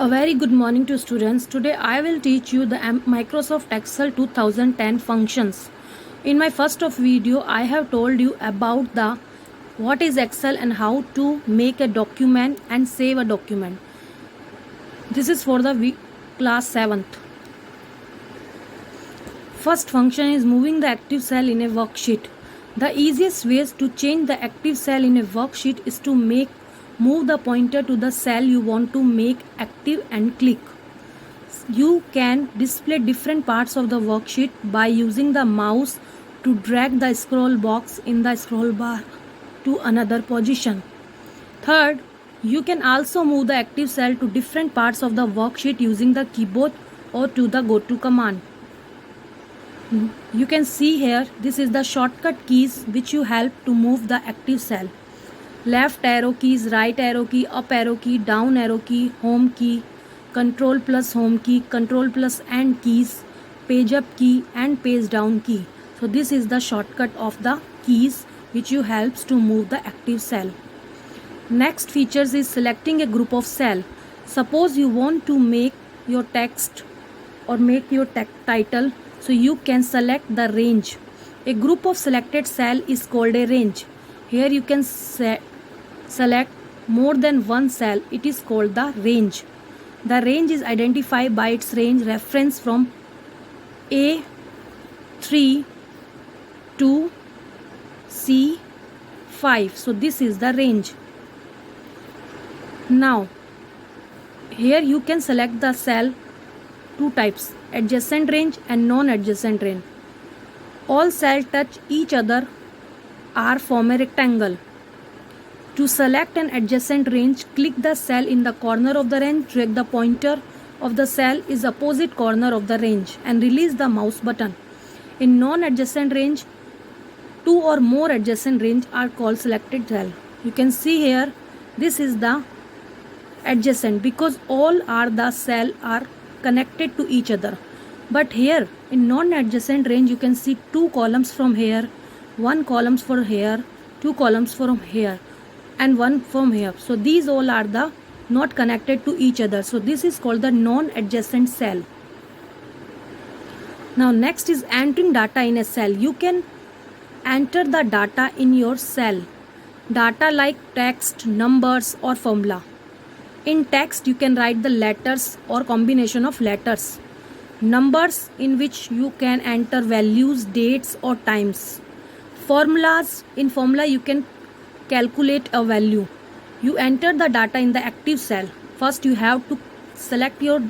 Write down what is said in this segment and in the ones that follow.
A very good morning to students. Today I will teach you the Microsoft Excel 2010 functions. In my first of video I have told you about the what is Excel and how to make a document and save a document. This is for the class 7th. First function is moving the active cell in a worksheet. The easiest ways to change the active cell in a worksheet is to move the pointer to the cell you want to make active and click. You can display different parts of the worksheet by using the mouse to drag the scroll box in the scroll bar to another position. Third, you can also move the active cell to different parts of the worksheet using the keyboard or to the go to command. You can see here this is the shortcut keys which you help to move the active cell. Left arrow keys, right arrow key, up arrow key, down arrow key, home key, control plus home key, control plus and keys, page up key and page down key. So this is the shortcut of the keys which you helps to move the active cell. Next features is selecting a group of cell. Suppose you want to make your text or make your title, so you can select the range. A group of selected cell is called a range. Here you can select more than one cell. It is called the range. The range is identified by its range reference from A3 to C5. So this is the range. Now here you can select the cell two types, adjacent range and non-adjacent range. All cells touch each other or form a rectangle. To select an adjacent range, click the cell in the corner of the range, drag the pointer of the cell is opposite corner of the range and release the mouse button. In non-adjacent range, two or more adjacent range are called selected cell. You can see here this is the adjacent because all are the cell are connected to each other. But here in non-adjacent range you can see two columns from here, one columns for here, two columns from here and one from here. So these all are the not connected to each other. So this is called the non-adjacent cell. Now next is entering data in a cell. You can enter the data in your cell. Data like text, numbers or formula. In text you can write the letters or combination of letters. Numbers in which you can enter values, dates or times. Formulas, in formula you can calculate a value. You enter the data in the active cell. First you have to select your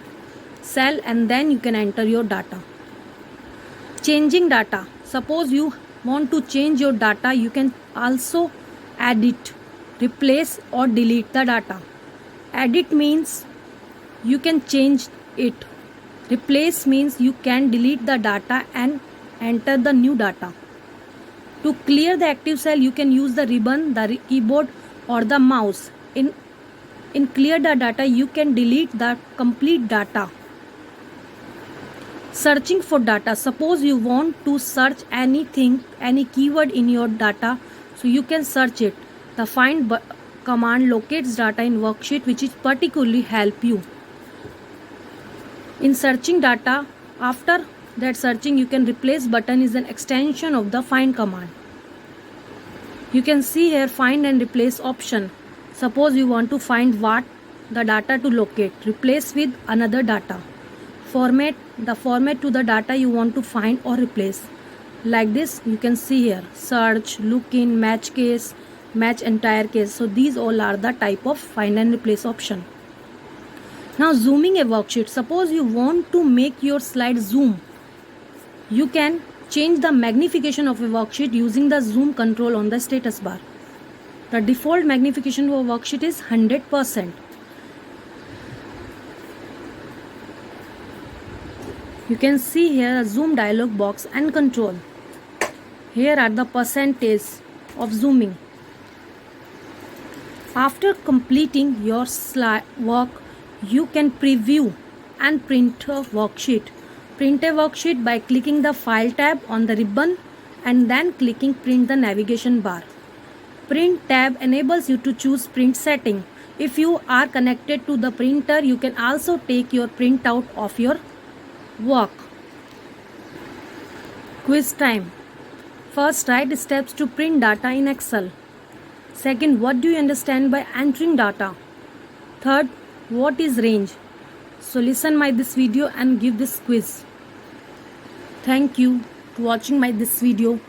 cell and then you can enter your data. Changing data. Suppose you want to change your data, you can also edit, replace or delete the data. Edit means you can change it. Replace means you can delete the data and enter the new data. To clear the active cell you can use the ribbon, the keyboard or the mouse. In clear the data you can delete the complete data. Searching for data. Suppose you want to search anything, any keyword in your data, so you can search it. The find command locates data in worksheet which is particularly help you. In searching data, after that searching you can replace button is an extension of the find command. You can see here find and replace option. Suppose you want to find what the data to locate, replace with another data. Format, the format to the data you want to find or replace. Like this you can see here search, look in, match case, match entire case. So these all are the type of find and replace option. Now zooming a worksheet. Suppose you want to make your slide zoom. You can change the magnification of a worksheet using the zoom control on the status bar. The default magnification of a worksheet is 100%. You can see here a zoom dialog box and control. Here are the percentage of zooming. After completing your slide work, you can preview and print a worksheet. Print a worksheet by clicking the File tab on the ribbon and then clicking Print the navigation bar. Print tab enables you to choose print setting. If you are connected to the printer, you can also take your printout of your work. Quiz time. First, write steps to print data in Excel. Second, what do you understand by entering data? Third, what is range? So listen my this video and give this quiz. Thank you for watching my this video.